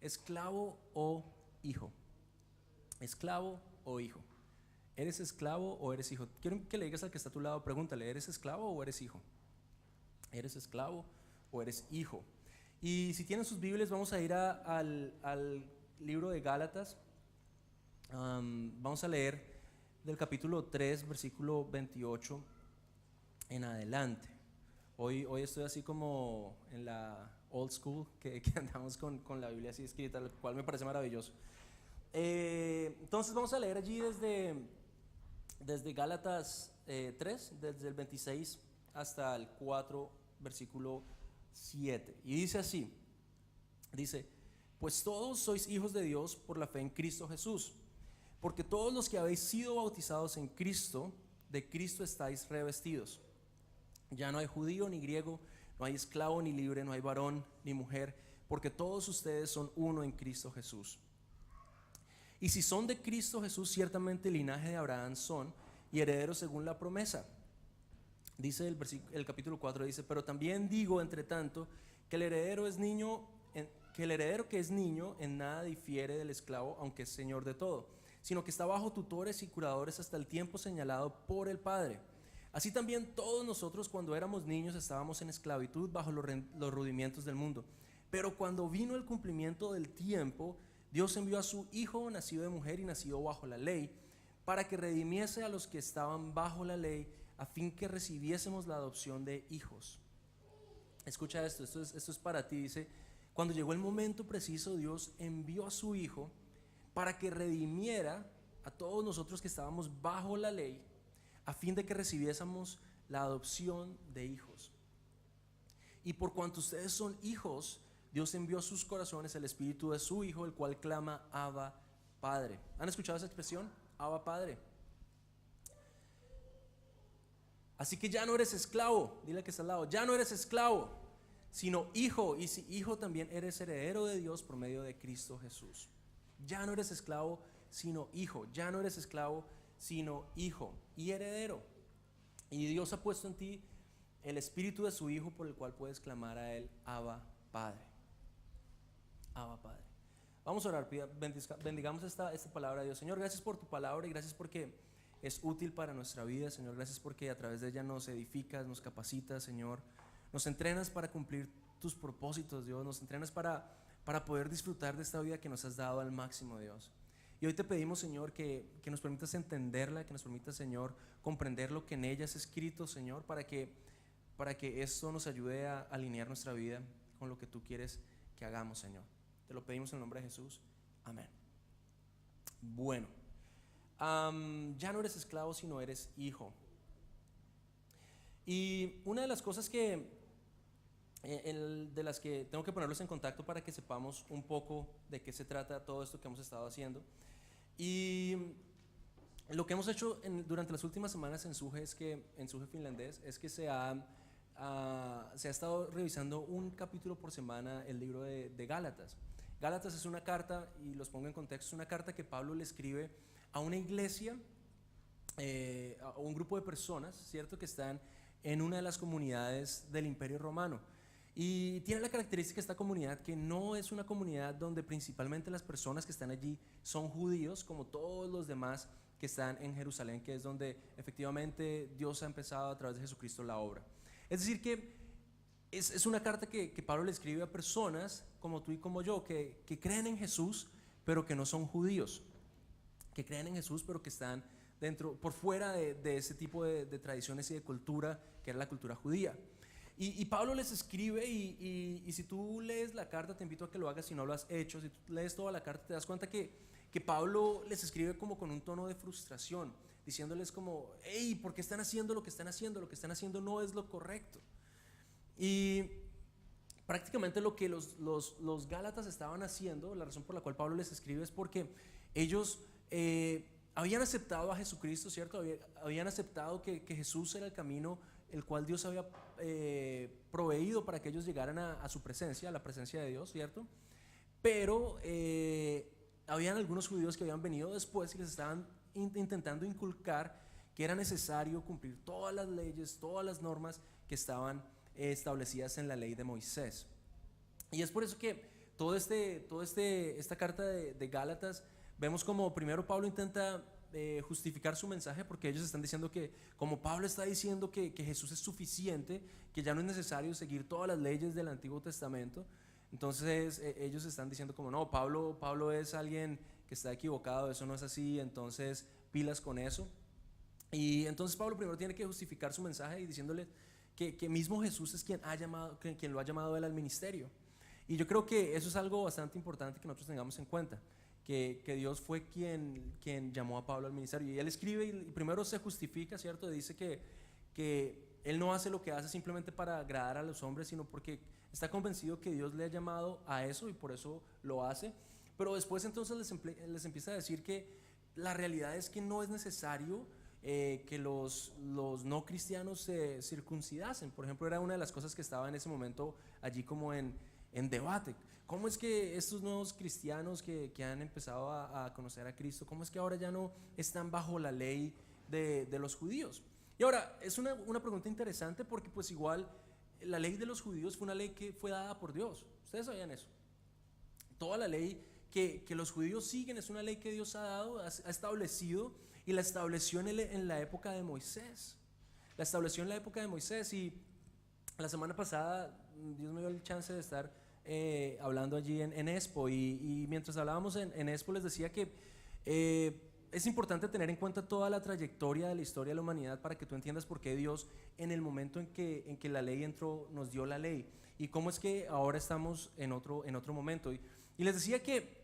¿Esclavo o hijo? ¿Esclavo o hijo? ¿Eres esclavo o eres hijo? Quiero que le digas al que está a tu lado, pregúntale, ¿eres esclavo o eres hijo? ¿Eres esclavo o eres hijo? Y si tienen sus Biblias, vamos a ir al libro de Gálatas. Vamos a leer del capítulo 3, versículo 28 en adelante. Hoy estoy así como en la old school, que andamos con la Biblia así escrita, lo cual me parece maravilloso. Entonces vamos a leer allí desde Gálatas 3, desde el 26 hasta el 4, versículo 7. Y dice así, dice, pues todos sois hijos de Dios por la fe en Cristo Jesús, porque todos los que habéis sido bautizados en Cristo, de Cristo estáis revestidos. Ya no hay judío ni griego, no hay esclavo ni libre, no hay varón ni mujer, porque todos ustedes son uno en Cristo Jesús. Y si son de Cristo Jesús, ciertamente el linaje de Abraham son y herederos según la promesa. Dice el capítulo 4, dice, pero también digo, entre tanto, que el heredero que es niño en nada difiere del esclavo, aunque es señor de todo, sino que está bajo tutores y curadores hasta el tiempo señalado por el Padre. Así también todos nosotros cuando éramos niños estábamos en esclavitud bajo los rudimientos del mundo. Pero cuando vino el cumplimiento del tiempo, Dios envió a su Hijo, nacido de mujer y nacido bajo la ley, para que redimiese a los que estaban bajo la ley, a fin que recibiésemos la adopción de hijos. Escucha esto es para ti. Dice, cuando llegó el momento preciso, Dios envió a su Hijo para que redimiera a todos nosotros que estábamos bajo la ley, a fin de que recibiésemos la adopción de hijos. Y por cuanto ustedes son hijos, Dios envió a sus corazones el espíritu de su Hijo, el cual clama, Abba, Padre. ¿Han escuchado esa expresión? Abba, Padre. Así que ya no eres esclavo, dile que está al lado, ya no eres esclavo, sino hijo, y si hijo también eres heredero de Dios por medio de Cristo Jesús. Ya no eres esclavo, sino hijo, ya no eres esclavo, sino hijo y heredero. Y Dios ha puesto en ti el espíritu de su Hijo, por el cual puedes clamar a Él, Abba, Padre. Abba, Padre. Vamos a orar, bendigamos esta palabra de Dios. Señor, gracias por tu palabra y gracias porque es útil para nuestra vida, Señor. Gracias porque a través de ella nos edificas, nos capacitas, Señor. Nos entrenas para cumplir tus propósitos, Dios. Nos entrenas para poder disfrutar de esta vida que nos has dado al máximo, Dios. Y hoy te pedimos, Señor, que nos permitas entenderla, que nos permitas, Señor, comprender lo que en ella es escrito, Señor, para que esto nos ayude a alinear nuestra vida con lo que tú quieres que hagamos, Señor. Te lo pedimos en el nombre de Jesús. Amén. Bueno, ya no eres esclavo, sino eres hijo. Y una de las cosas de las que tengo que ponerlos en contacto para que sepamos un poco de qué se trata todo esto que hemos estado haciendo. Y lo que hemos hecho durante las últimas semanas en SUGE finlandés es que se ha estado revisando un capítulo por semana el libro de Gálatas. Gálatas es una carta, y los pongo en contexto, es una carta que Pablo le escribe a una iglesia, a un grupo de personas, ¿cierto?, que están en una de las comunidades del Imperio Romano. Y tiene la característica esta comunidad que no es una comunidad donde principalmente las personas que están allí son judíos, como todos los demás que están en Jerusalén, que es donde efectivamente Dios ha empezado a través de Jesucristo la obra. Es decir que es una carta que Pablo le escribe a personas como tú y como yo, que creen en Jesús, pero que no son judíos, que creen en Jesús, pero que están por fuera de ese tipo de tradiciones y de cultura, que era la cultura judía. Y Pablo les escribe, y si tú lees la carta, te invito a que lo hagas si no lo has hecho. Si tú lees toda la carta, te das cuenta que Pablo les escribe como con un tono de frustración, diciéndoles como, hey, ¿por qué están haciendo lo que están haciendo? Lo que están haciendo no es lo correcto. Y prácticamente lo que los Gálatas estaban haciendo, la razón por la cual Pablo les escribe es porque ellos habían aceptado a Jesucristo, ¿cierto? Habían aceptado que Jesús era el camino el cual Dios había proveído para que ellos llegaran a su presencia, a la presencia de Dios, ¿cierto? Pero habían algunos judíos que habían venido después y les estaban intentando inculcar que era necesario cumplir todas las leyes, todas las normas que estaban establecidas en la ley de Moisés. Y es por eso que esta carta de Gálatas, vemos como primero Pablo intenta justificar su mensaje, porque ellos están diciendo que, como Pablo está diciendo que Jesús es suficiente, que ya no es necesario seguir todas las leyes del Antiguo Testamento, entonces ellos están diciendo como no, Pablo es alguien que está equivocado, eso no es así, entonces pilas con eso. Y entonces Pablo primero tiene que justificar su mensaje y diciéndole que mismo Jesús es quien lo ha llamado él al ministerio. Y yo creo que eso es algo bastante importante que nosotros tengamos en cuenta, que Dios fue quien llamó a Pablo al ministerio. Y él escribe y primero se justifica, ¿cierto? Dice que él no hace lo que hace simplemente para agradar a los hombres, sino porque está convencido que Dios le ha llamado a eso y por eso lo hace. Pero después entonces les empieza a decir que la realidad es que no es necesario que los no cristianos se circuncidasen. Por ejemplo, era una de las cosas que estaba en ese momento allí como en debate. ¿Cómo es que estos nuevos cristianos que han empezado a conocer a Cristo, cómo es que ahora ya no están bajo la ley de los judíos? Y ahora, es una pregunta interesante porque pues igual la ley de los judíos fue una ley que fue dada por Dios. ¿Ustedes sabían eso? Toda la ley que los judíos siguen es una ley que Dios ha dado, ha establecido, y la estableció en la época de Moisés. La estableció en la época de Moisés. Y la semana pasada Dios me dio el chance de estar hablando allí en Expo, y mientras hablábamos en Expo les decía que es importante tener en cuenta toda la trayectoria de la historia de la humanidad para que tú entiendas por qué Dios en el momento en que la ley entró nos dio la ley y cómo es que ahora estamos en otro momento. Y les decía que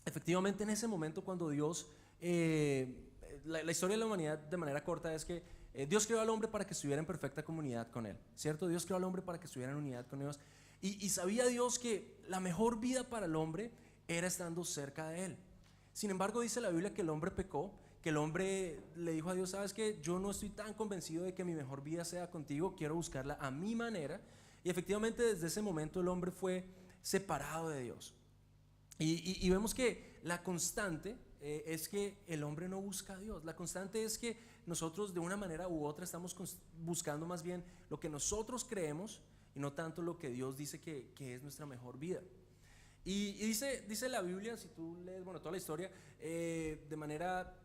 efectivamente en ese momento cuando Dios, la historia de la humanidad de manera corta es que Dios creó al hombre para que estuviera en perfecta comunidad con Él, ¿cierto? Dios creó al hombre para que estuviera en unidad con Dios, y sabía Dios que la mejor vida para el hombre era estando cerca de Él. Sin embargo, dice la Biblia que el hombre pecó, que el hombre le dijo a Dios: sabes que yo no estoy tan convencido de que mi mejor vida sea contigo, quiero buscarla a mi manera. Y efectivamente desde ese momento el hombre fue separado de Dios. Y vemos que la constante es que el hombre no busca a Dios. La constante es que nosotros de una manera u otra estamos buscando más bien lo que nosotros creemos y no tanto lo que Dios dice que es nuestra mejor vida. Y dice la Biblia, si tú lees toda la historia de manera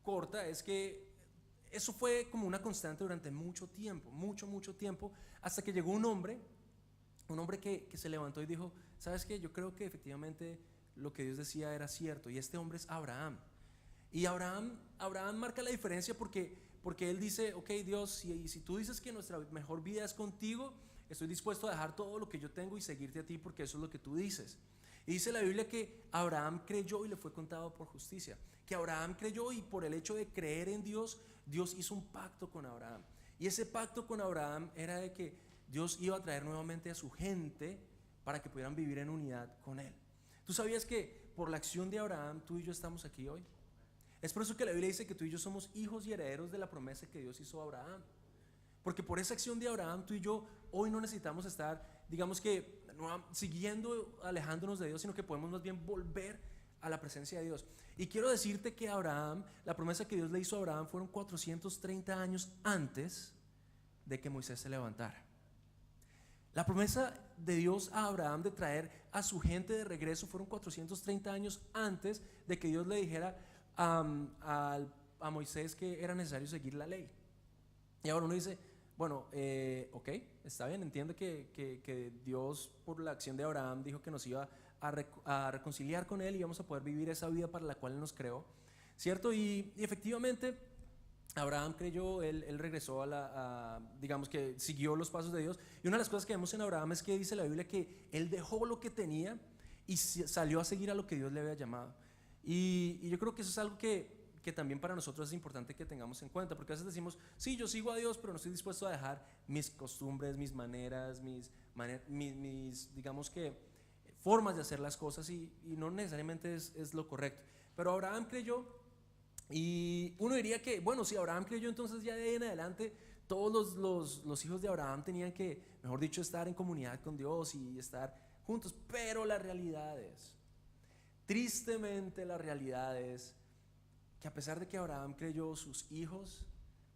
corta, es que eso fue como una constante durante mucho tiempo, mucho tiempo, hasta que llegó un hombre que se levantó y dijo: ¿sabes qué? Yo creo que efectivamente lo que Dios decía era cierto, y este hombre es Abraham. Y Abraham marca la diferencia porque él dice: ok, Dios, si tú dices que nuestra mejor vida es contigo, estoy dispuesto a dejar todo lo que yo tengo y seguirte a ti, porque eso es lo que tú dices. Y dice la Biblia que Abraham creyó y le fue contado por justicia. Que Abraham creyó, y por el hecho de creer en Dios, Dios hizo un pacto con Abraham. Y ese pacto con Abraham era de que Dios iba a traer nuevamente a su gente para que pudieran vivir en unidad con Él. ¿Tú sabías que por la acción de Abraham tú y yo estamos aquí hoy? Es por eso que la Biblia dice que tú y yo somos hijos y herederos de la promesa que Dios hizo a Abraham. Porque por esa acción de Abraham tú y yo hoy no necesitamos estar, digamos que, siguiendo, alejándonos de Dios, sino que podemos más bien volver a la presencia de Dios. Y quiero decirte que Abraham, la promesa que Dios le hizo a Abraham fueron 430 años antes de que Moisés se levantara. La promesa de Dios a Abraham de traer a su gente de regreso fueron 430 años antes de que Dios le dijera a Moisés que era necesario seguir la ley. Y ahora uno dice: bueno, ok, está bien, entiendo que Dios por la acción de Abraham dijo que nos iba a reconciliar con Él y íbamos a poder vivir esa vida para la cual Él nos creó, ¿cierto? Y efectivamente Abraham creyó, él regresó digamos que siguió los pasos de Dios. Y una de las cosas que vemos en Abraham es que dice la Biblia que él dejó lo que tenía y salió a seguir a lo que Dios le había llamado. Y yo creo que eso es algo que también para nosotros es importante que tengamos en cuenta, porque a veces decimos: sí, yo sigo a Dios, pero no estoy dispuesto a dejar mis costumbres, mis maneras, mis digamos que formas de hacer las cosas, y no necesariamente es lo correcto. Pero Abraham creyó, y uno diría que, bueno, si Abraham creyó, entonces ya de ahí en adelante todos los hijos de Abraham tenían que, mejor dicho, estar en comunidad con Dios y estar juntos. Pero la realidad es, tristemente la realidad es que a pesar de que Abraham creyó, sus hijos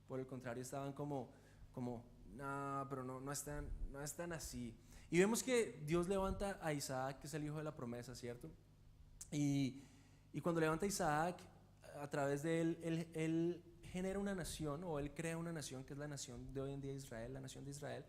por el contrario estaban como no, pero no es tan así. Y vemos que Dios levanta a Isaac, que es el hijo de la promesa, ¿cierto? Y cuando levanta a Isaac, a través de él genera una nación, o él crea una nación, que es la nación de hoy en día Israel, la nación de Israel.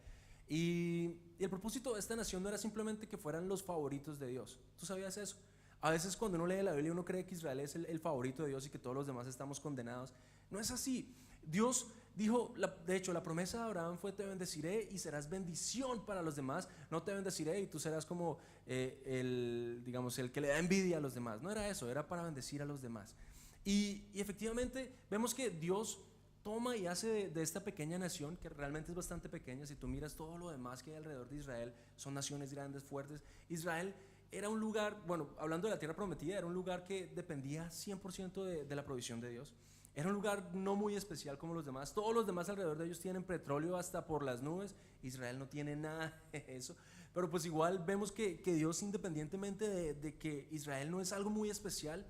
Y el propósito de esta nación no era simplemente que fueran los favoritos de Dios. ¿Tú sabías eso? A veces cuando uno lee la Biblia uno cree que Israel es el favorito de Dios y que todos los demás estamos condenados. No es así. Dios dijo, de hecho la promesa de Abraham fue: te bendeciré y serás bendición para los demás. No te bendeciré y tú serás como digamos, el que le da envidia a los demás. No era eso, era para bendecir a los demás. Y efectivamente vemos que Dios toma y hace de esta pequeña nación, que realmente es bastante pequeña, si tú miras todo lo demás que hay alrededor de Israel, son naciones grandes, fuertes. Israel era un lugar, bueno, hablando de la tierra prometida, era un lugar que dependía 100% de la provisión de Dios. Era un lugar no muy especial como los demás. Todos los demás alrededor de ellos tienen petróleo hasta por las nubes. Israel no tiene nada de eso. Pero pues igual vemos que Dios, independientemente de que Israel no es algo muy especial,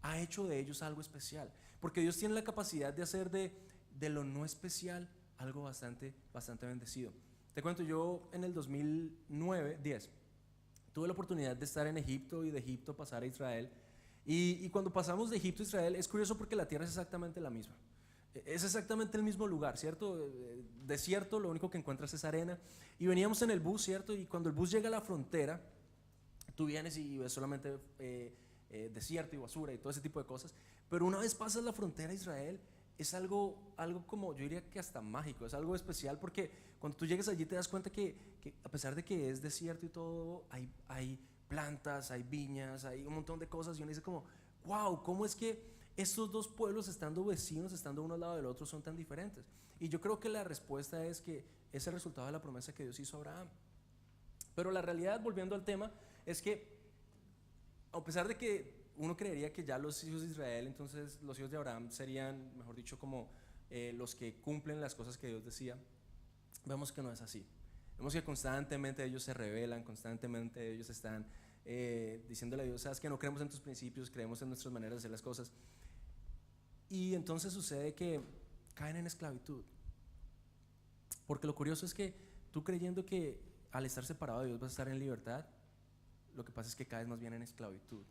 ha hecho de ellos algo especial. Porque Dios tiene la capacidad de hacer de lo no especial algo bastante bendecido. Te cuento, yo en el 2009-10 tuve la oportunidad de estar en Egipto y de Egipto pasar a Israel. Y cuando pasamos de Egipto a Israel es curioso porque la tierra es exactamente la misma. Es exactamente el mismo lugar, ¿cierto? Desierto, lo único que encuentras es arena. Y veníamos en el bus, ¿cierto? Y cuando el bus llega a la frontera, tú vienes y ves solamente desierto y basura y todo ese tipo de cosas. Pero una vez pasas la frontera a Israel, es algo como, yo diría que hasta mágico, es algo especial, porque cuando tú llegas allí te das cuenta que a pesar de que es desierto y todo, hay plantas, hay viñas, hay un montón de cosas, y uno dice como, wow, ¿cómo es que estos dos pueblos, estando vecinos, estando uno al lado del otro, son tan diferentes? Y yo creo que la respuesta es que es el resultado de la promesa que Dios hizo a Abraham. Pero la realidad, volviendo al tema, es que a pesar de que uno creería que ya los hijos de Israel, entonces los hijos de Abraham serían, mejor dicho, como los que cumplen las cosas que Dios decía, vemos que no es así. Vemos que constantemente ellos se rebelan, constantemente ellos están diciéndole a Dios: sabes que no creemos en tus principios, creemos en nuestras maneras de hacer las cosas. Y entonces sucede que caen en esclavitud. Porque lo curioso es que tú, creyendo que al estar separado de Dios vas a estar en libertad, lo que pasa es que caes más bien en esclavitud.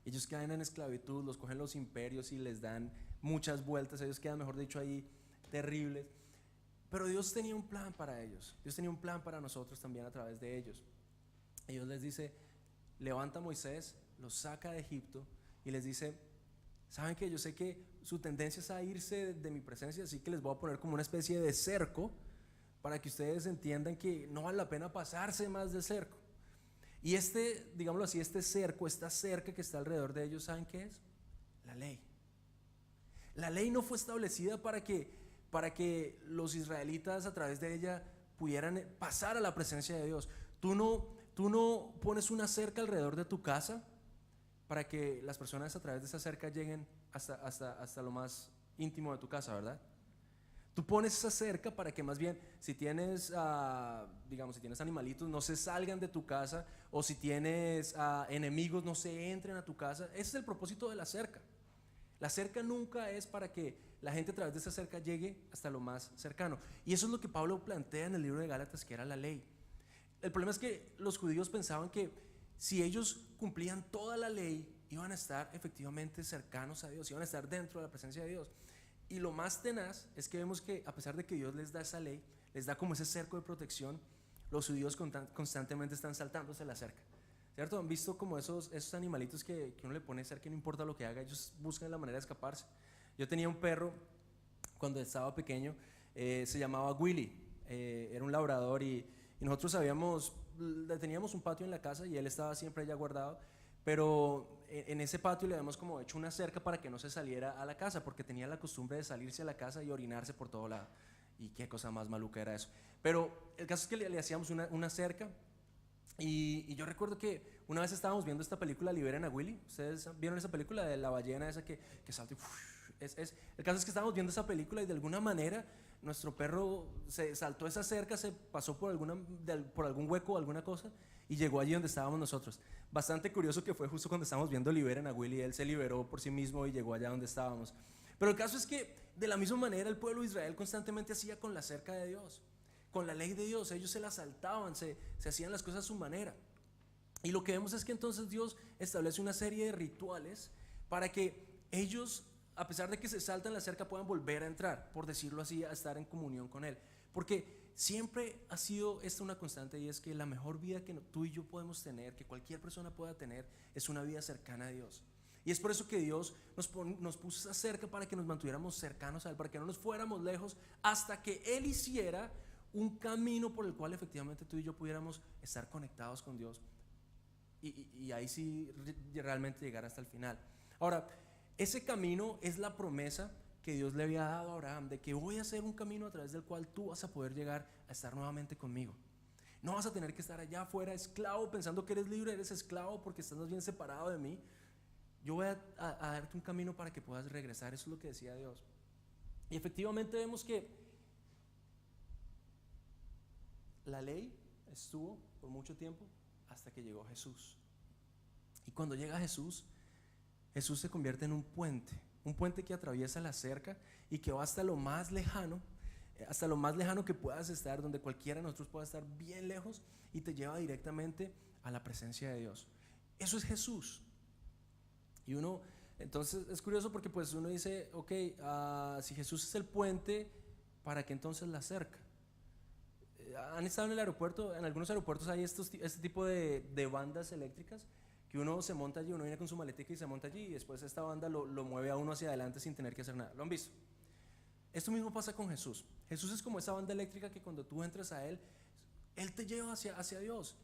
Ellos caen en esclavitud, los cogen los imperios y les dan muchas vueltas, ellos quedan, mejor dicho, ahí terribles. Pero Dios tenía un plan para ellos, Dios tenía un plan para nosotros también a través de ellos. Dios les dice: levanta a Moisés, los saca de Egipto y les dice: saben que yo sé que su tendencia es a irse de mi presencia, así que les voy a poner como una especie de cerco para que ustedes entiendan que no vale la pena pasarse más del cerco. Y digámoslo así, este cerco, esta cerca que está alrededor de ellos, ¿saben qué es? La ley. La ley no fue establecida para que los israelitas a través de ella pudieran pasar a la presencia de Dios. Tú no pones una cerca alrededor de tu casa para que las personas a través de esa cerca lleguen hasta lo más íntimo de tu casa, ¿verdad? Tú pones esa cerca para que más bien, si tienes, digamos, si tienes animalitos, no se salgan de tu casa, o si tienes enemigos, no se entren a tu casa. Ese es el propósito de la cerca. La cerca nunca es para que la gente a través de esa cerca llegue hasta lo más cercano. Y eso es lo que Pablo plantea en el libro de Gálatas, que era la ley. El problema es que los judíos pensaban que si ellos cumplían toda la ley, iban a estar efectivamente cercanos a Dios, iban a estar dentro de la presencia de Dios. Y lo más tenaz es que vemos que a pesar de que Dios les da esa ley, les da como ese cerco de protección, los judíos constantemente están saltándose la cerca, ¿cierto? Han visto como esos animalitos que uno le pone cerca y no importa lo que haga, ellos buscan la manera de escaparse. Yo tenía un perro cuando estaba pequeño, se llamaba Willy, era un labrador, y nosotros teníamos un patio en la casa y él estaba siempre allá guardado. Pero en ese patio le habíamos como hecho una cerca para que no se saliera a la casa, porque tenía la costumbre de salirse a la casa y orinarse por todo lado. Y qué cosa más maluca era eso. Pero el caso es que le hacíamos una cerca. Y yo recuerdo que una vez estábamos viendo esta película, Liberen a Willy. ¿Ustedes vieron esa película de la ballena esa que salta y el caso es que estábamos viendo esa película y de alguna manera nuestro perro se saltó esa cerca, se pasó por algún hueco o alguna cosa y llegó allí donde estábamos nosotros. Bastante curioso que fue justo cuando estábamos viendo Liberen a Willy, él se liberó por sí mismo y llegó allá donde estábamos. Pero el caso es que de la misma manera el pueblo de Israel constantemente hacía con la cerca de Dios. con la ley de Dios. Ellos se la saltaban, se hacían las cosas a su manera. Y lo que vemos es que entonces Dios establece una serie de rituales para que ellos, a pesar de que se saltan la cerca, puedan volver a entrar, por decirlo así, a estar en comunión con Él. Porque siempre ha sido esta una constante, y es que la mejor vida que tú y yo podemos tener, que cualquier persona pueda tener, es una vida cercana a Dios. Y es por eso que Dios nos puso esa cerca, para que nos mantuviéramos cercanos a Él, para que no nos fuéramos lejos, hasta que Él hiciera un camino por el cual efectivamente tú y yo pudiéramos estar conectados con Dios, y ahí sí realmente llegar hasta el final. Ahora, ese camino es la promesa que Dios le había dado a Abraham, de que voy a hacer un camino a través del cual tú vas a poder llegar a estar nuevamente conmigo. No vas a tener que estar allá afuera esclavo, pensando que eres libre. Eres esclavo porque estás más bien separado de mí. Yo voy a darte un camino para que puedas regresar. Eso es lo que decía Dios. Y efectivamente vemos que la ley estuvo por mucho tiempo hasta que llegó Jesús. Y cuando llega Jesús, Jesús se convierte en un puente que atraviesa la cerca y que va hasta lo más lejano que puedas estar, donde cualquiera de nosotros pueda estar bien lejos, y te lleva directamente a la presencia de Dios. Eso es Jesús. Y uno, entonces es curioso, porque pues uno dice, ok, si Jesús es el puente, ¿para qué entonces la cerca? ¿Han estado en el aeropuerto? En algunos aeropuertos hay este tipo de bandas eléctricas, que uno se monta allí, uno viene con su maletica y se monta allí, y después esta banda lo mueve a uno hacia adelante sin tener que hacer nada. ¿Lo han visto? Esto mismo pasa con Jesús. Jesús es como esa banda eléctrica que cuando tú entras a Él, Él te lleva hacia Dios.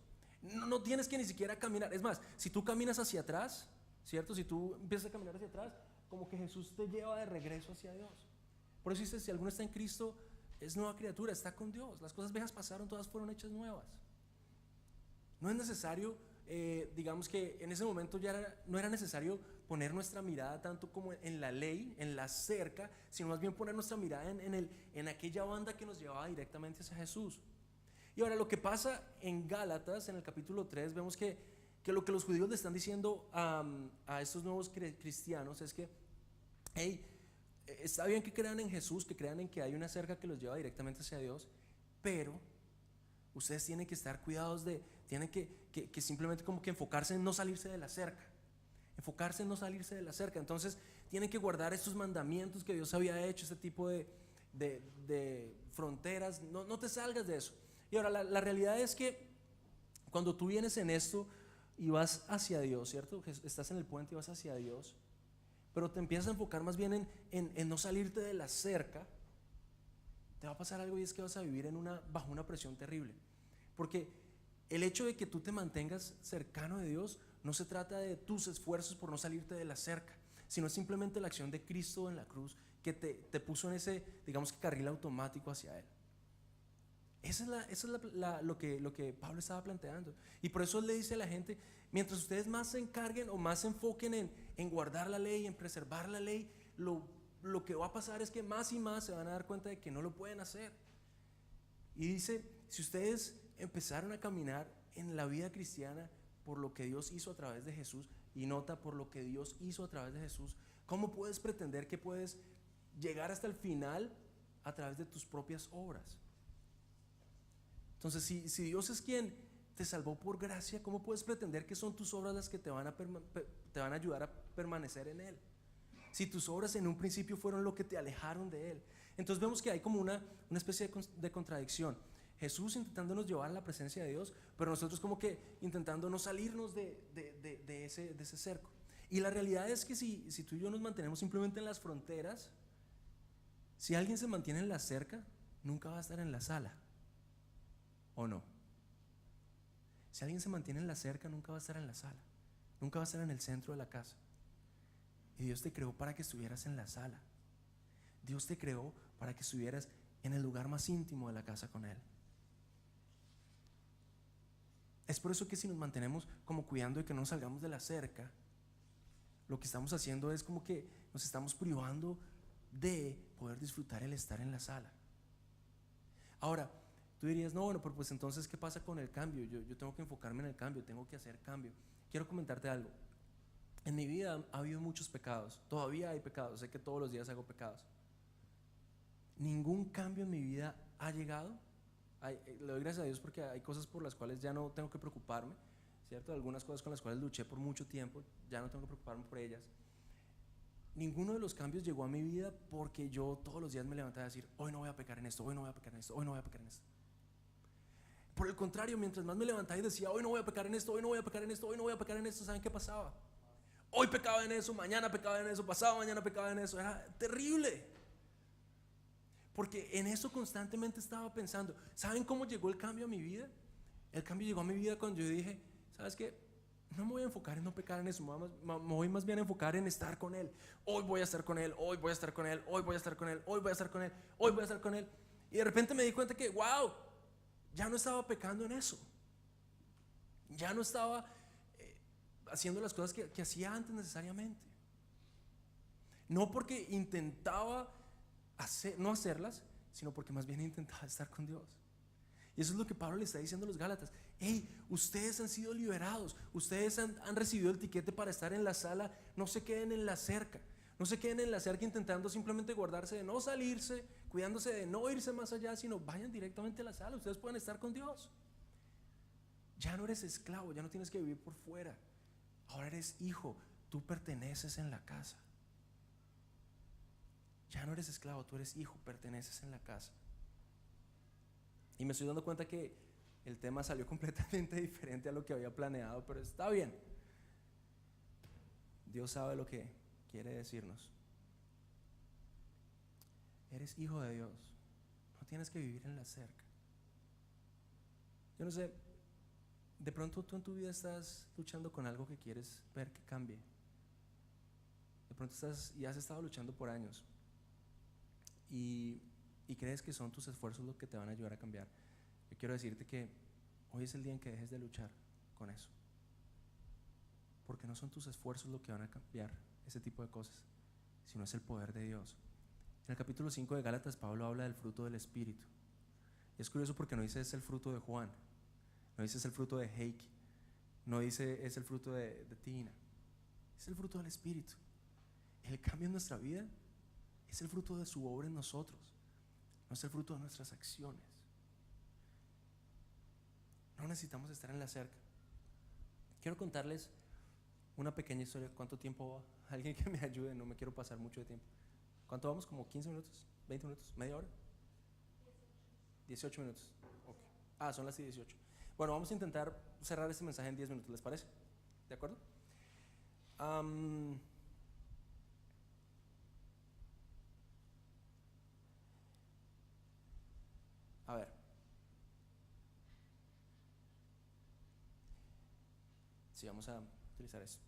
No tienes que ni siquiera caminar. Es más, si tú caminas hacia atrás, ¿cierto? Si tú empiezas a caminar hacia atrás, como que Jesús te lleva de regreso hacia Dios. Por eso dice, si alguno está en Cristo, es nueva criatura, está con Dios. Las cosas viejas pasaron, todas fueron hechas nuevas. No es necesario, digamos que en ese momento no era necesario poner nuestra mirada tanto como en la ley, en la cerca, sino más bien poner nuestra mirada en aquella banda que nos llevaba directamente hacia Jesús. Y ahora, lo que pasa en Gálatas, en el capítulo 3, vemos que lo que los judíos le están diciendo a estos nuevos cristianos es que, hey, está bien que crean en Jesús, que crean en que hay una cerca que los lleva directamente hacia Dios, pero ustedes tienen que estar cuidados tienen que simplemente como que enfocarse en no salirse de la cerca. Enfocarse en no salirse de la cerca. Entonces tienen que guardar estos mandamientos que Dios había hecho, este tipo de fronteras. No te salgas de eso. Y ahora la realidad es que cuando tú vienes en esto y vas hacia Dios, ¿cierto? Estás en el puente y vas hacia Dios, pero te empiezas a enfocar más bien en no salirte de la cerca, te va a pasar algo, y es que vas a vivir bajo una presión terrible. Porque el hecho de que tú te mantengas cercano de Dios no se trata de tus esfuerzos por no salirte de la cerca, sino es simplemente la acción de Cristo en la cruz que te puso en ese, digamos que carril automático hacia Él. Eso es lo que Pablo estaba planteando. Y por eso él le dice a la gente, mientras ustedes más se encarguen o más se enfoquen en guardar la ley, en preservar la ley, lo que va a pasar es que más y más se van a dar cuenta de que no lo pueden hacer. Y dice, si ustedes empezaron a caminar en la vida cristiana por lo que Dios hizo a través de Jesús, y nota, por lo que Dios hizo a través de Jesús, ¿cómo puedes pretender que puedes llegar hasta el final a través de tus propias obras? Entonces, si Dios es quien te salvó por gracia, ¿cómo puedes pretender que son tus obras las que te van a ayudar a permanecer en Él? Si tus obras en un principio fueron lo que te alejaron de Él. Entonces vemos que hay como una especie de contradicción. Jesús intentándonos llevar a la presencia de Dios, pero nosotros como que intentando no salirnos de ese cerco. Y la realidad es que si tú y yo nos mantenemos simplemente en las fronteras, si alguien se mantiene en la cerca, nunca va a estar en la sala, ¿o no? Si alguien se mantiene en la cerca, nunca va a estar en la sala, nunca va a estar en el centro de la casa. Y Dios te creó para que estuvieras en la sala. Dios te creó para que estuvieras en el lugar más íntimo de la casa con Él. Es por eso que si nos mantenemos como cuidando de que no nos salgamos de la cerca, lo que estamos haciendo es como que nos estamos privando de poder disfrutar el estar en la sala. Ahora, tú dirías, no, bueno, pero pues entonces, ¿qué pasa con el cambio? Yo tengo que enfocarme en el cambio, tengo que hacer cambio. Quiero comentarte algo. En mi vida ha habido muchos pecados, todavía hay pecados, sé que todos los días hago pecados. Ningún cambio en mi vida ha llegado Le doy gracias a Dios porque hay cosas por las cuales ya no tengo que preocuparme, ¿cierto? Algunas cosas con las cuales luché por mucho tiempo, ya no tengo que preocuparme por ellas. Ninguno de los cambios llegó a mi vida porque yo todos los días me levantaba a decir, hoy no voy a pecar en esto, hoy no voy a pecar en esto, hoy no voy a pecar en esto. Por el contrario, mientras más me levantaba y decía, hoy no voy a pecar en esto, hoy no voy a pecar en esto, hoy no voy a pecar en esto, ¿saben qué pasaba? Hoy pecaba en eso, mañana pecaba en eso, pasado mañana pecaba en eso. Era terrible, porque en eso constantemente estaba pensando. ¿Saben cómo llegó el cambio a mi vida? El cambio llegó a mi vida cuando yo dije, ¿sabes qué? No me voy a enfocar en no pecar en eso, me voy más bien a enfocar en estar con Él. Hoy voy a estar con Él, hoy voy a estar con Él, hoy voy a estar con Él, hoy voy a estar con Él, hoy voy a estar con Él. Y de repente me di cuenta que, wow, ya no estaba pecando en eso. Ya no estaba haciendo las cosas que hacía antes necesariamente. No porque intentaba no hacerlas, sino porque más bien intentaba estar con Dios. Y eso es lo que Pablo le está diciendo a los Gálatas. Hey, ustedes han sido liberados, ustedes han recibido el tiquete para estar en la sala. No se queden en la cerca, no se queden en la cerca intentando simplemente guardarse de no salirse, cuidándose de no irse más allá, sino vayan directamente a la sala. Ustedes pueden estar con Dios. Ya no eres esclavo, ya no tienes que vivir por fuera. Ahora eres hijo, tú perteneces en la casa. Ya no eres esclavo, tú eres hijo, perteneces en la casa. Y me estoy dando cuenta que el tema salió completamente diferente a lo que había planeado, pero está bien. Dios sabe lo que quiere decirnos. Eres hijo de Dios, no tienes que vivir en la cerca. Yo no sé, de pronto tú en tu vida estás luchando con algo que quieres ver que cambie. De pronto estás y has estado luchando por años y crees que son tus esfuerzos los que te van a ayudar a cambiar. Yo quiero decirte que hoy es el día en que dejes de luchar con eso, porque no son tus esfuerzos los que van a cambiar ese tipo de cosas, sino es el poder de Dios. En el capítulo 5 de Gálatas, Pablo habla del fruto del Espíritu. Y es curioso porque no dice es el fruto de Juan, no dice es el fruto de Heike, no dice es el fruto de Tina, es el fruto del Espíritu. El cambio en nuestra vida es el fruto de su obra en nosotros, no es el fruto de nuestras acciones. No necesitamos estar en la cerca. Quiero contarles una pequeña historia. ¿Cuánto tiempo va? Alguien que me ayude, no me quiero pasar mucho de tiempo. ¿Cuánto vamos? ¿Como 15 minutos? ¿20 minutos? ¿Media hora? 18 minutos. Okay. Son las 18. Bueno, vamos a intentar cerrar este mensaje en 10 minutos, ¿les parece? ¿De acuerdo? A ver. Sí, vamos a utilizar eso.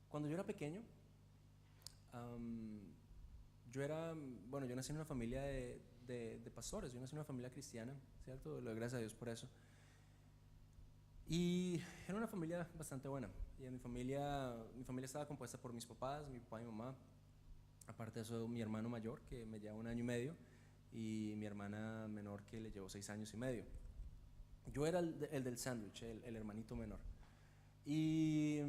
Cuando yo era pequeño, yo nací en una familia de pastores, yo nací en una familia cristiana, ¿cierto? Le doy gracias a Dios por eso. Y era una familia bastante buena. Y mi familia estaba compuesta por mis papás, mi papá y mi mamá. Aparte de eso, mi hermano mayor, que me lleva 1 año y medio, y mi hermana menor, que le llevo 6 años y medio. Yo era el del sándwich, el hermanito menor. Y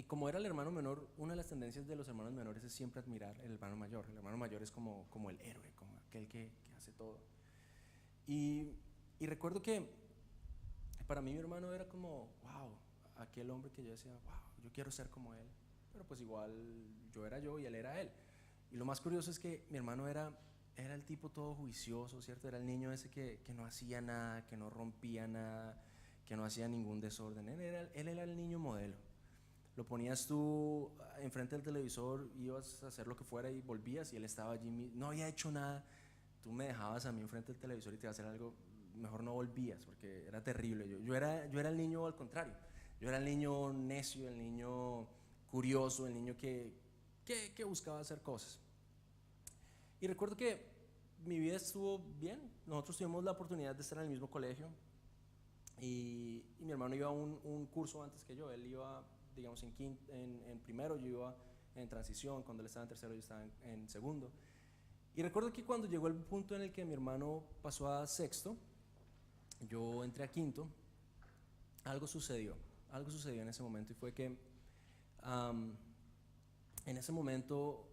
como era el hermano menor, una de las tendencias de los hermanos menores es siempre admirar al hermano mayor. El hermano mayor es como el héroe, como aquel que hace todo. Y recuerdo que para mí mi hermano era como, wow, aquel hombre que yo decía, wow, yo quiero ser como él. Pero pues igual yo era yo y él era él. Y lo más curioso es que mi hermano era el tipo todo juicioso, ¿cierto? Era el niño ese que no hacía nada, que no rompía nada, que no hacía ningún desorden. Él era el niño modelo. Lo ponías tú enfrente del televisor, ibas a hacer lo que fuera y volvías y él estaba allí, no había hecho nada. Tú me dejabas a mí enfrente del televisor y te iba a hacer algo, mejor no volvías porque era terrible. Yo era el niño al contrario. Yo era el niño necio, el niño curioso, el niño que buscaba hacer cosas. Y recuerdo que mi vida estuvo bien. Nosotros tuvimos la oportunidad de estar en el mismo colegio y mi hermano iba a un curso antes que yo. Él iba, digamos, en primero, yo iba en transición. Cuando él estaba en tercero, yo estaba en segundo. Y recuerdo que cuando llegó el punto en el que mi hermano pasó a sexto, yo entré a quinto. Algo sucedió en ese momento, y fue que en ese momento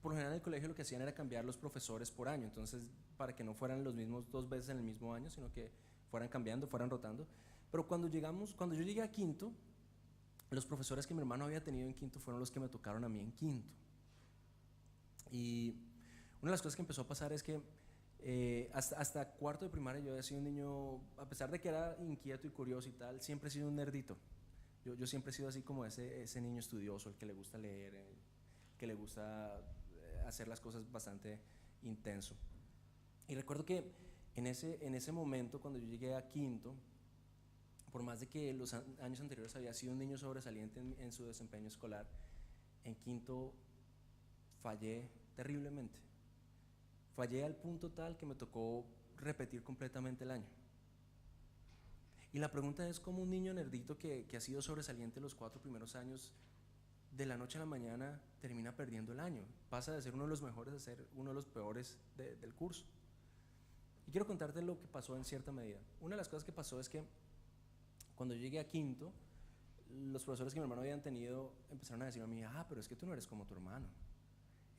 por lo general en el colegio lo que hacían era cambiar los profesores por año, entonces para que no fueran los mismos 2 veces en el mismo año, sino que fueran cambiando, fueran rotando. Pero cuando yo llegué a quinto, los profesores que mi hermano había tenido en quinto fueron los que me tocaron a mí en quinto. Y una de las cosas que empezó a pasar es que hasta cuarto de primaria yo había sido un niño, a pesar de que era inquieto y curioso y tal, siempre he sido un nerdito. Yo siempre he sido así como ese niño estudioso, el que le gusta leer, que le gusta hacer las cosas bastante intenso. Y recuerdo que en ese momento, cuando yo llegué a quinto, por más de que los años anteriores había sido un niño sobresaliente en su desempeño escolar, en quinto fallé terriblemente. Fallé al punto tal que me tocó repetir completamente el año. Y la pregunta es, ¿cómo un niño nerdito que ha sido sobresaliente los 4 primeros años, de la noche a la mañana termina perdiendo el año? Pasa de ser uno de los mejores a ser uno de los peores del curso. Y quiero contarte lo que pasó en cierta medida. Una de las cosas que pasó es que cuando yo llegué a quinto, los profesores que mi hermano habían tenido empezaron a decirme a mí, pero es que tú no eres como tu hermano.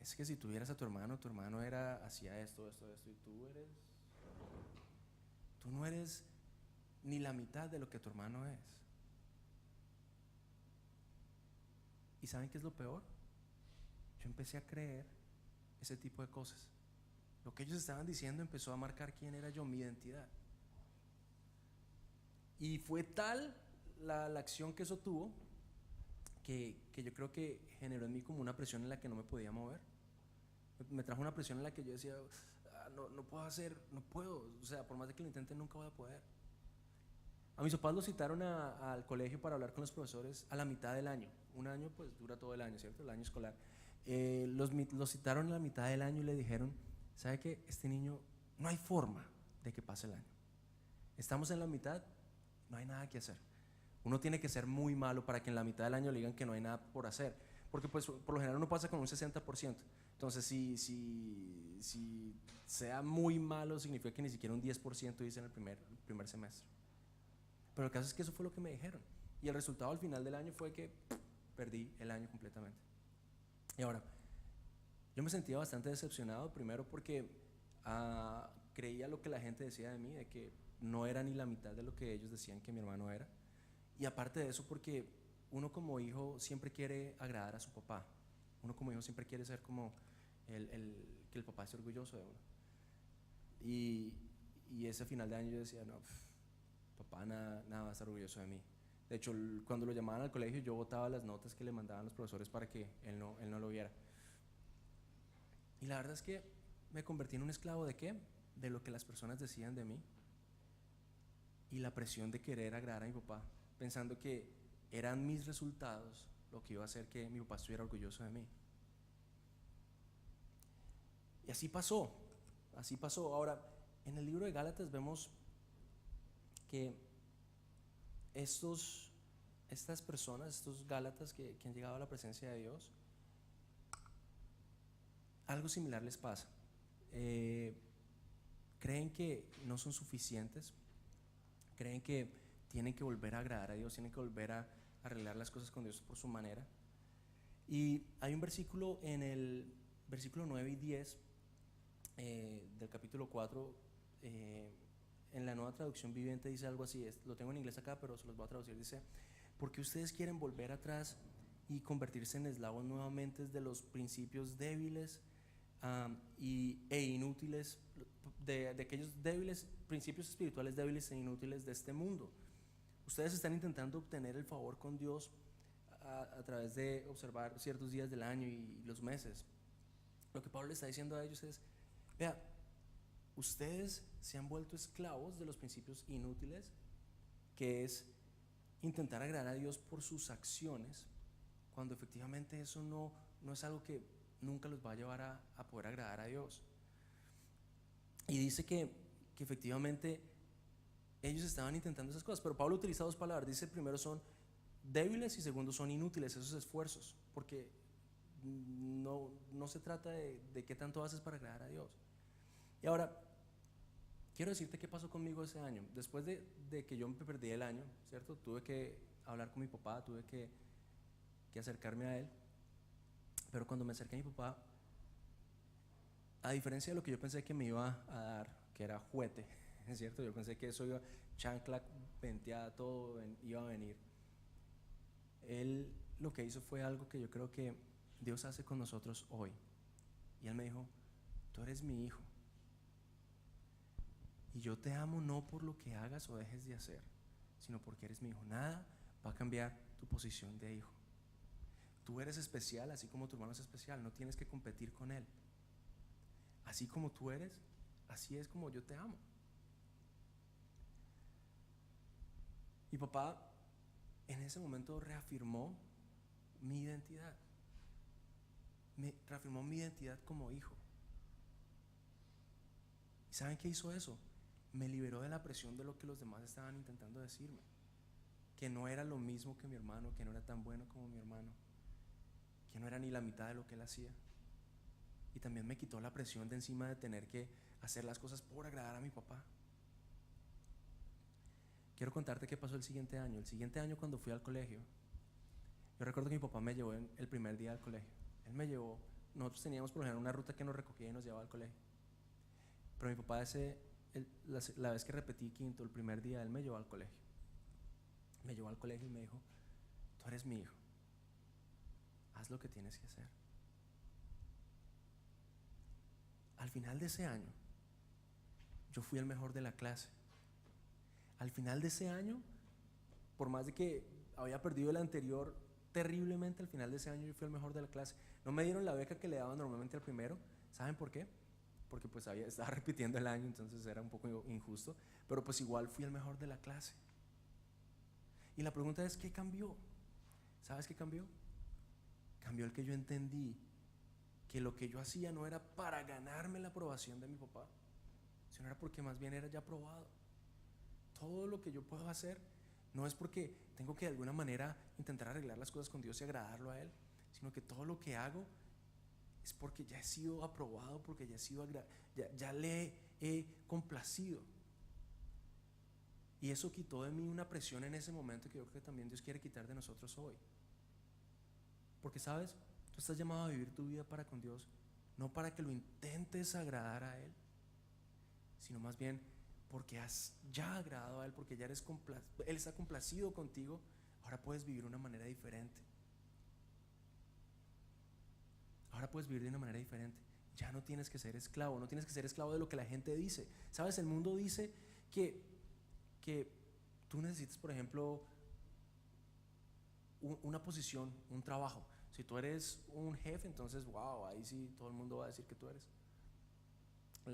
Es que si tuvieras a tu hermano hacía esto, y tú no eres ni la mitad de lo que tu hermano es. ¿Y saben qué es lo peor? Yo empecé a creer ese tipo de cosas. Lo que ellos estaban diciendo empezó a marcar quién era yo, mi identidad. Y fue tal la acción que eso tuvo que yo creo que generó en mí como una presión en la que no me podía mover. Me trajo una presión en la que yo decía, no puedo hacer, no puedo, o sea, por más de que lo intente nunca voy a poder. A mis papás los citaron al colegio para hablar con los profesores a la mitad del año. Un año pues dura todo el año, ¿cierto? El año escolar. Los citaron a la mitad del año y le dijeron, ¿sabe qué? Este niño no hay forma de que pase el año. Estamos en la mitad, no hay nada que hacer. Uno tiene que ser muy malo para que en la mitad del año le digan que no hay nada por hacer, porque pues por lo general uno pasa con un 60%. Entonces si sea muy malo significa que ni siquiera un 10% hice en el primer semestre. Pero el caso es que eso fue lo que me dijeron, y el resultado al final del año fue que perdí el año completamente. Y ahora, yo me sentía bastante decepcionado, primero porque creía lo que la gente decía de mí, de que no era ni la mitad de lo que ellos decían que mi hermano era. Y aparte de eso, porque uno como hijo siempre quiere agradar a su papá. Uno como hijo siempre quiere ser como que el papá esté orgulloso de uno. Y ese final de año yo decía, no, papá nada va a estar orgulloso de mí. De hecho, cuando lo llamaban al colegio, yo botaba las notas que le mandaban los profesores para que él no lo viera. Y la verdad es que me convertí en un esclavo ¿de qué? De lo que las personas decían de mí, y la presión de querer agradar a mi papá, pensando que eran mis resultados lo que iba a hacer que mi papá estuviera orgulloso de mí. Y así pasó. Ahora, en el libro de Gálatas vemos que estas personas, estos gálatas que han llegado a la presencia de Dios, algo similar les pasa. Creen que no son suficientes, creen que tienen que volver a agradar a Dios, tienen que volver a arreglar las cosas con Dios por su manera. Y hay un versículo en el versículo 9 y 10 del capítulo 4, en la Nueva Traducción Viviente dice algo así, lo tengo en inglés acá pero se los voy a traducir. Dice, porque ustedes quieren volver atrás y convertirse en esclavos nuevamente de los principios débiles e inútiles, de aquellos débiles, principios espirituales débiles e inútiles de este mundo. Ustedes están intentando obtener el favor con Dios a través de observar ciertos días del año y los meses. Lo que Pablo le está diciendo a ellos es, vea, ustedes se han vuelto esclavos de los principios inútiles, que es intentar agradar a Dios por sus acciones, cuando efectivamente eso no es algo que nunca los va a llevar a poder agradar a Dios. Y dice que efectivamente ellos estaban intentando esas cosas, pero Pablo utiliza dos palabras. Dice, primero son débiles y segundo son inútiles esos esfuerzos, porque no se trata de qué tanto haces para agradar a Dios. Y ahora, quiero decirte qué pasó conmigo ese año. Después de que yo me perdí el año, ¿cierto? Tuve que hablar con mi papá, tuve que acercarme a él. Pero cuando me acerqué a mi papá, a diferencia de lo que yo pensé que me iba a dar, que era juguete, ¿es cierto? Yo pensé que eso iba, chancla, venteada, todo iba a venir. Él lo que hizo fue algo que yo creo que Dios hace con nosotros hoy. Y Él me dijo, tú eres mi hijo. Y yo te amo no por lo que hagas o dejes de hacer, sino porque eres mi hijo. Nada va a cambiar tu posición de hijo. Tú eres especial así como tu hermano es especial. No tienes que competir con él. Así como tú eres, así es como yo te amo. Mi papá en ese momento reafirmó mi identidad. Reafirmó mi identidad como hijo. ¿Y saben qué hizo eso? Me liberó de la presión de lo que los demás estaban intentando decirme. Que no era lo mismo que mi hermano, que no era tan bueno como mi hermano, que no era ni la mitad de lo que él hacía. Y también me quitó la presión de encima de tener que hacer las cosas por agradar a mi papá. Quiero contarte qué pasó el siguiente año. El siguiente año, cuando fui al colegio, yo recuerdo que mi papá me llevó el primer día al colegio. Él me llevó, nosotros teníamos por lo general una ruta que nos recogía y nos llevaba al colegio. Pero mi papá la vez que repetí quinto, el primer día, él me llevó al colegio. Me llevó al colegio y me dijo, tú eres mi hijo, haz lo que tienes que hacer. Al final de ese año, yo fui el mejor de la clase. Al final de ese año, por más de que había perdido el anterior terriblemente, al final de ese año yo fui el mejor de la clase. No me dieron la beca que le daban normalmente al primero. ¿Saben por qué? Porque pues estaba repitiendo el año, entonces era un poco injusto, pero pues igual fui el mejor de la clase. Y la pregunta es, ¿qué cambió? ¿Sabes qué cambió? Cambió el que yo entendí que lo que yo hacía no era para ganarme la aprobación de mi papá, sino era porque más bien era ya aprobado. Todo lo que yo puedo hacer no es porque tengo que de alguna manera intentar arreglar las cosas con Dios y agradarlo a Él, sino que todo lo que hago es porque ya he sido aprobado, porque ya he sido ya le he complacido. Y eso quitó de mí una presión en ese momento que yo creo que también Dios quiere quitar de nosotros hoy. Porque sabes, tú estás llamado a vivir tu vida para con Dios, no para que lo intentes agradar a Él, sino más bien porque has ya agradado a Él, porque ya Él está complacido contigo. Ahora puedes vivir de una manera diferente. Ahora puedes vivir de una manera diferente. Ya no tienes que ser esclavo, no tienes que ser esclavo de lo que la gente dice. Sabes, el mundo dice que tú necesitas, por ejemplo, una posición, un trabajo. Si tú eres un jefe, entonces, wow, ahí sí todo el mundo va a decir que tú eres.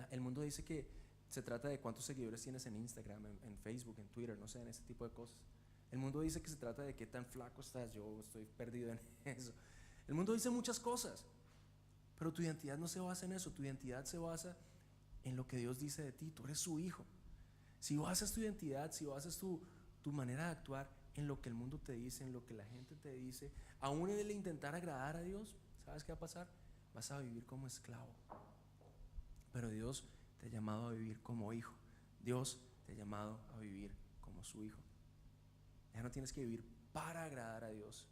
El mundo dice que se trata de cuántos seguidores tienes en Instagram, en Facebook, en Twitter, no sé, en ese tipo de cosas. El mundo dice que se trata de qué tan flaco estás. Yo estoy perdido en eso. El mundo dice muchas cosas, pero tu identidad no se basa en eso. Tu identidad se basa en lo que Dios dice de ti. Tú eres su hijo. Si basas tu identidad, si basas tu manera de actuar en lo que el mundo te dice, en lo que la gente te dice, aún en el intentar agradar a Dios, ¿sabes qué va a pasar? Vas a vivir como esclavo. Pero Dios te ha llamado a vivir como hijo. Dios te ha llamado a vivir como su hijo. Ya no tienes que vivir para agradar a Dios,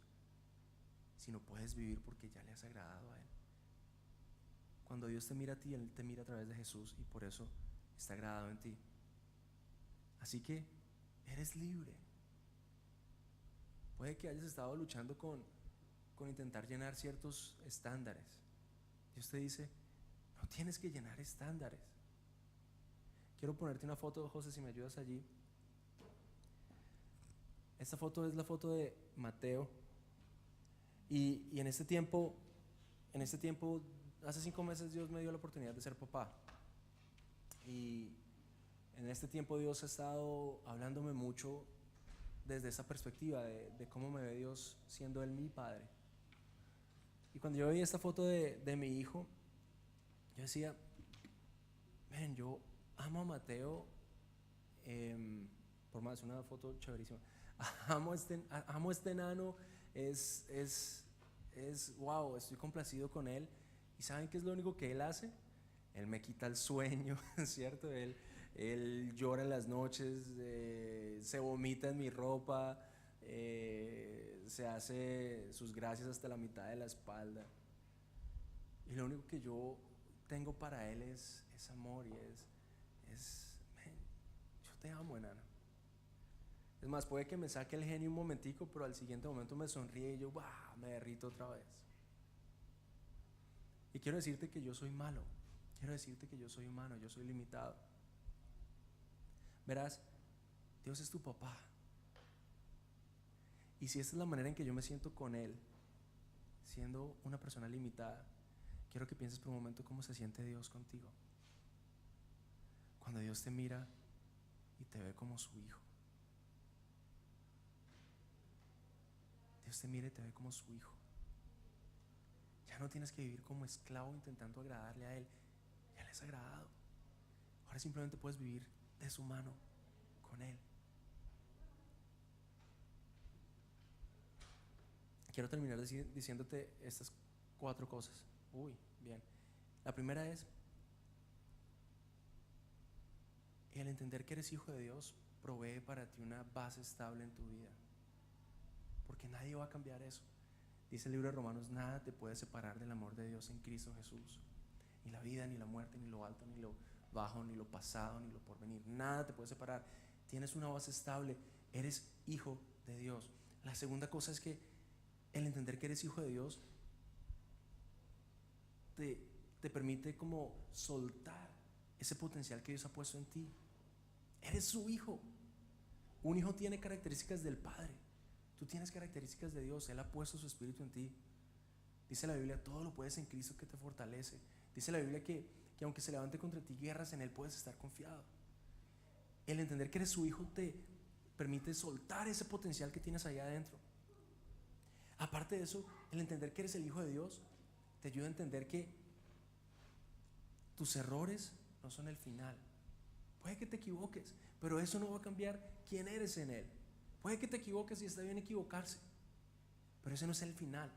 sino puedes vivir porque ya le has agradado a Él. Cuando Dios te mira a ti, Él te mira a través de Jesús y por eso está agradado en ti. Así que eres libre. Puede que hayas estado luchando con intentar llenar ciertos estándares. Dios te dice, no tienes que llenar estándares. Quiero ponerte una foto, José, si me ayudas allí. Esta foto es la foto de Mateo. Y en este tiempo, hace 5 meses Dios me dio la oportunidad de ser papá. Y en este tiempo Dios ha estado hablándome mucho desde esa perspectiva de cómo me ve Dios siendo Él mi padre. Y cuando yo vi esta foto de mi hijo, yo decía, ven, yo amo a Mateo, por más, una foto chéverísima. Amo este enano, wow, estoy complacido con él. ¿Y saben qué es lo único que él hace? Él me quita el sueño, ¿cierto? Él llora en las noches, se vomita en mi ropa, se hace sus gracias hasta la mitad de la espalda. Y lo único que yo tengo para él es amor y man, yo te amo, enano. Es más, puede que me saque el genio un momentico, pero al siguiente momento me sonríe y yo me derrito otra vez. Y quiero decirte que yo soy malo, quiero decirte que yo soy humano, yo soy limitado. Verás, Dios es tu papá. Y si esta es la manera en que yo me siento con Él, siendo una persona limitada, quiero que pienses por un momento cómo se siente Dios contigo. Cuando Dios te mira y te ve como su hijo. Dios te mira y te ve como su hijo. Ya no tienes que vivir como esclavo intentando agradarle a Él. Ya le has agradado. Ahora simplemente puedes vivir de su mano con Él. Quiero terminar diciéndote estas 4 cosas. Bien. La primera es el entender que eres hijo de Dios provee para ti una base estable en tu vida, porque nadie va a cambiar eso. Dice el libro de Romanos: nada te puede separar del amor de Dios en Cristo Jesús. Ni la vida, ni la muerte, ni lo alto, ni lo bajo, ni lo pasado, ni lo porvenir. Nada te puede separar. Tienes una base estable. Eres hijo de Dios. La segunda cosa es que el entender que eres hijo de Dios te permite como soltar ese potencial que Dios ha puesto en ti. Eres su hijo. Un hijo tiene características del Padre. Tú tienes características de Dios. Él ha puesto su espíritu en ti. Dice la Biblia: todo lo puedes en Cristo que te fortalece. Dice la Biblia que aunque se levante contra ti guerras, en Él puedes estar confiado. El entender que eres su hijo te permite soltar ese potencial que tienes allá adentro. Aparte de eso, el entender que eres el hijo de Dios te ayuda a entender que tus errores no son el final. Puede que te equivoques, pero eso no va a cambiar quién eres en Él. Puede que te equivoques y está bien equivocarse, pero ese no es el final.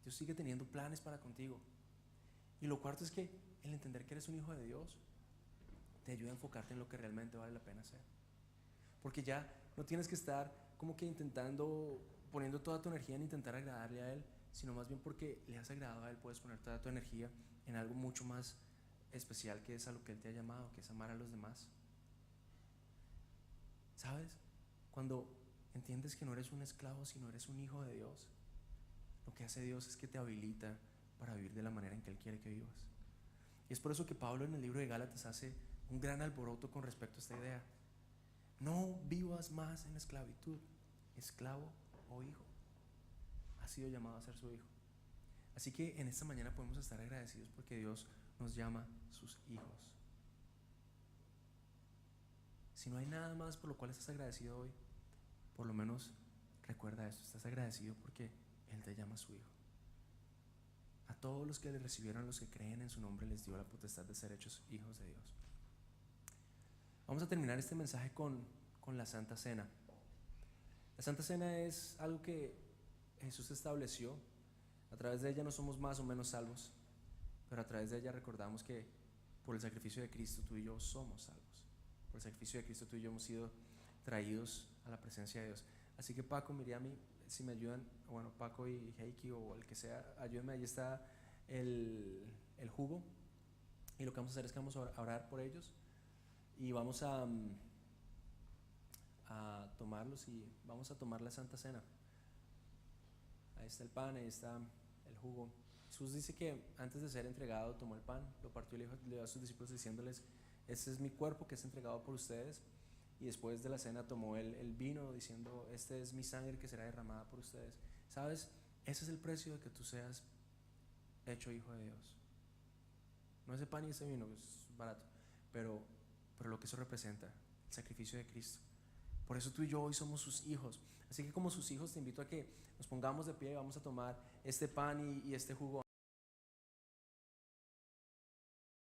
Dios sigue teniendo planes para contigo. Y lo cuarto es que el entender que eres un hijo de Dios te ayuda a enfocarte en lo que realmente vale la pena hacer. Porque ya no tienes que estar como que poniendo toda tu energía en intentar agradarle a Él, sino más bien porque le has agradado a Él, puedes poner toda tu energía en algo mucho más especial, que es a lo que Él te ha llamado, que es amar a los demás. ¿Sabes? Cuando entiendes que no eres un esclavo, sino eres un hijo de Dios, lo que hace Dios es que te habilita para vivir de la manera en que Él quiere que vivas. Y es por eso que Pablo en el libro de Gálatas hace un gran alboroto con respecto a esta idea. No vivas más en esclavitud. Esclavo o hijo, has sido llamado a ser su hijo. Así que en esta mañana podemos estar agradecidos porque Dios nos llama sus hijos. Si no hay nada más por lo cual estás agradecido hoy, por lo menos recuerda esto: estás agradecido porque Él te llama su hijo. A todos los que le recibieron, los que creen en su nombre, les dio la potestad de ser hechos hijos de Dios. Vamos a terminar este mensaje con la Santa Cena. La Santa Cena es algo que Jesús estableció. A través de ella no somos más o menos salvos, pero a través de ella recordamos que por el sacrificio de Cristo tú y yo somos salvos. Por el sacrificio de Cristo tú y yo hemos sido traídos a la presencia de Dios. Así que Paco, Miriam, si me ayudan, bueno, Paco y Heiki o el que sea, ayúdenme. Ahí está el jugo, y lo que vamos a hacer es que vamos a orar por ellos y vamos a tomarlos y vamos a tomar la Santa Cena. Ahí está el pan, ahí está el jugo. Jesús dice que antes de ser entregado tomó el pan, lo partió y le dio a sus discípulos diciéndoles: este es mi cuerpo que es entregado por ustedes. Y después de la cena tomó el vino diciendo: este es mi sangre que será derramada por ustedes. ¿Sabes? Ese es el precio de que tú seas hecho hijo de Dios. No ese pan y ese vino, que es barato, pero lo que eso representa, el sacrificio de Cristo. Por eso tú y yo hoy somos sus hijos. Así que como sus hijos te invito a que nos pongamos de pie y vamos a tomar este pan y este jugo.